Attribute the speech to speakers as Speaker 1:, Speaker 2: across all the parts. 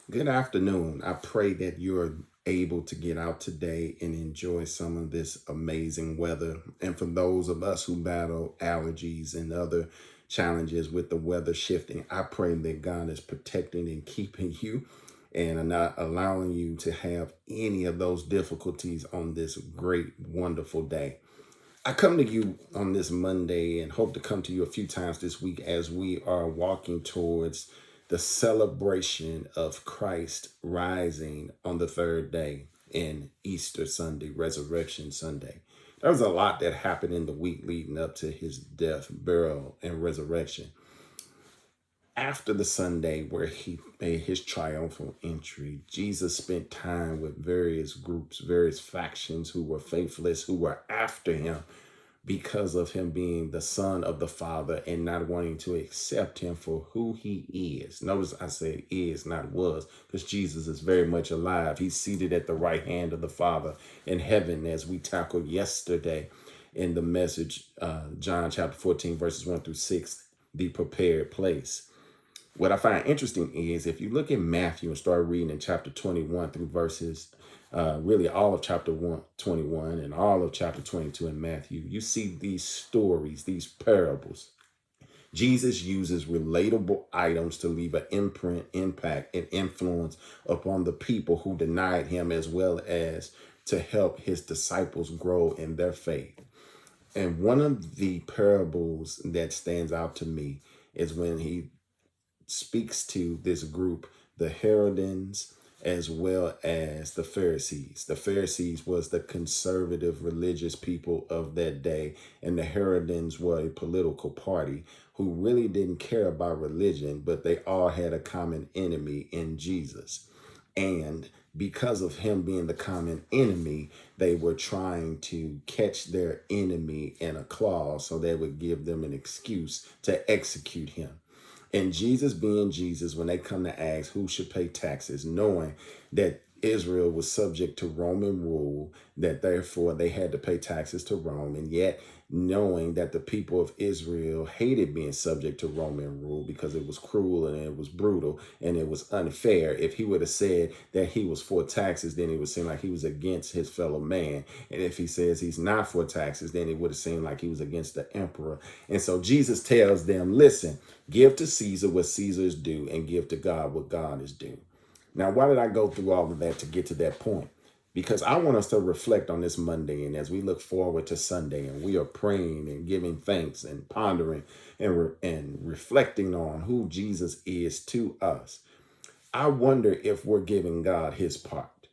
Speaker 1: Good afternoon. I pray that you're able to get out today and enjoy some of this amazing weather. And for those of us who battle allergies and other challenges with the weather shifting, I pray that God is protecting and keeping you and are not allowing you to have any of those difficulties on this great, wonderful day. I come to you on this Monday and hope to come to you a few times this week as we are walking towards the celebration of Christ rising on the third day in Easter Sunday, Resurrection Sunday. There was a lot that happened in the week leading up to his death, burial, and resurrection. After the Sunday where he made his triumphal entry, Jesus spent time with various groups, various factions who were faithless, who were after him because of him being the son of the Father and not wanting to accept him for who he is. Notice I say is, not was, because Jesus is very much alive. He's seated at the right hand of the Father in heaven, as we tackled yesterday in the message, John chapter 14, verses 1 through 6, the prepared place. What I find interesting is if you look at Matthew and start reading in chapter 21 through verses, really all of chapter 21 and all of chapter 22 in Matthew, you see these stories, these parables. Jesus uses relatable items to leave an imprint, impact, and influence upon the people who denied him, as well as to help his disciples grow in their faith. And one of the parables that stands out to me is when he speaks to this group, the Herodians, as well as the Pharisees. The Pharisees was the conservative religious people of that day, and the Herodians were a political party who really didn't care about religion, but they all had a common enemy in Jesus. And because of him being the common enemy, they were trying to catch their enemy in a claw so they would give them an excuse to execute him. And Jesus being Jesus, when they come to ask who should pay taxes, knowing that Israel was subject to Roman rule, that therefore they had to pay taxes to Rome, and yet knowing that the people of Israel hated being subject to Roman rule because it was cruel and it was brutal and it was unfair. If he would have said that he was for taxes, then it would seem like he was against his fellow man. And if he says he's not for taxes, then it would have seemed like he was against the emperor. And so Jesus tells them, listen, give to Caesar what Caesar is due and give to God what God is due. Now, why did I go through all of that to get to that point? Because I want us to reflect on this Monday, and as we look forward to Sunday and we are praying and giving thanks and pondering and reflecting on who Jesus is to us, I wonder if we're giving God his part.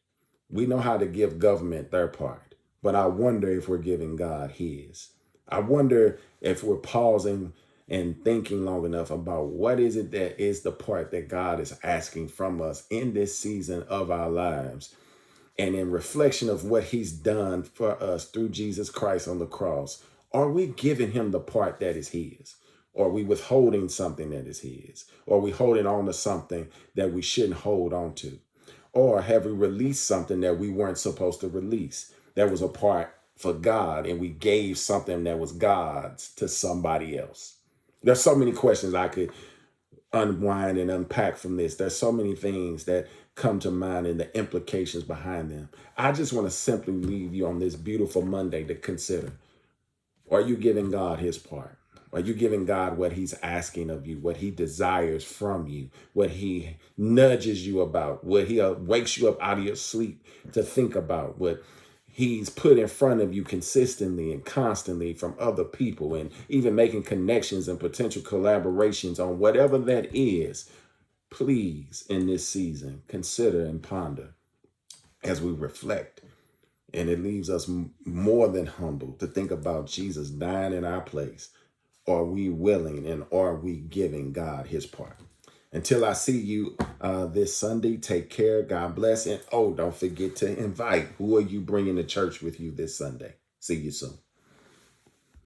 Speaker 1: We know how to give government their part, but I wonder if we're giving God his. I wonder if we're pausing and thinking long enough about what is it that is the part that God is asking from us in this season of our lives. And in reflection of what he's done for us through Jesus Christ on the cross, are we giving him the part that is his? Or are we withholding something that is his? Or are we holding on to something that we shouldn't hold on to? Or have we released something that we weren't supposed to release? That was a part for God, and we gave something that was God's to somebody else. There's so many questions I could unwind and unpack from this. There's so many things that come to mind and the implications behind them. I just want to simply leave you on this beautiful Monday to consider. Are you giving God his part? Are you giving God what he's asking of you, what he desires from you, what he nudges you about, what he wakes you up out of your sleep to think about, what he's put in front of you consistently and constantly from other people, and even making connections and potential collaborations on whatever that is? Please, in this season, consider and ponder as we reflect. And it leaves us more than humble to think about Jesus dying in our place. Are we willing and are we giving God his part? Until I see you this Sunday, take care. God bless. And oh, don't forget to invite. Who are you bringing to church with you this Sunday? See you soon.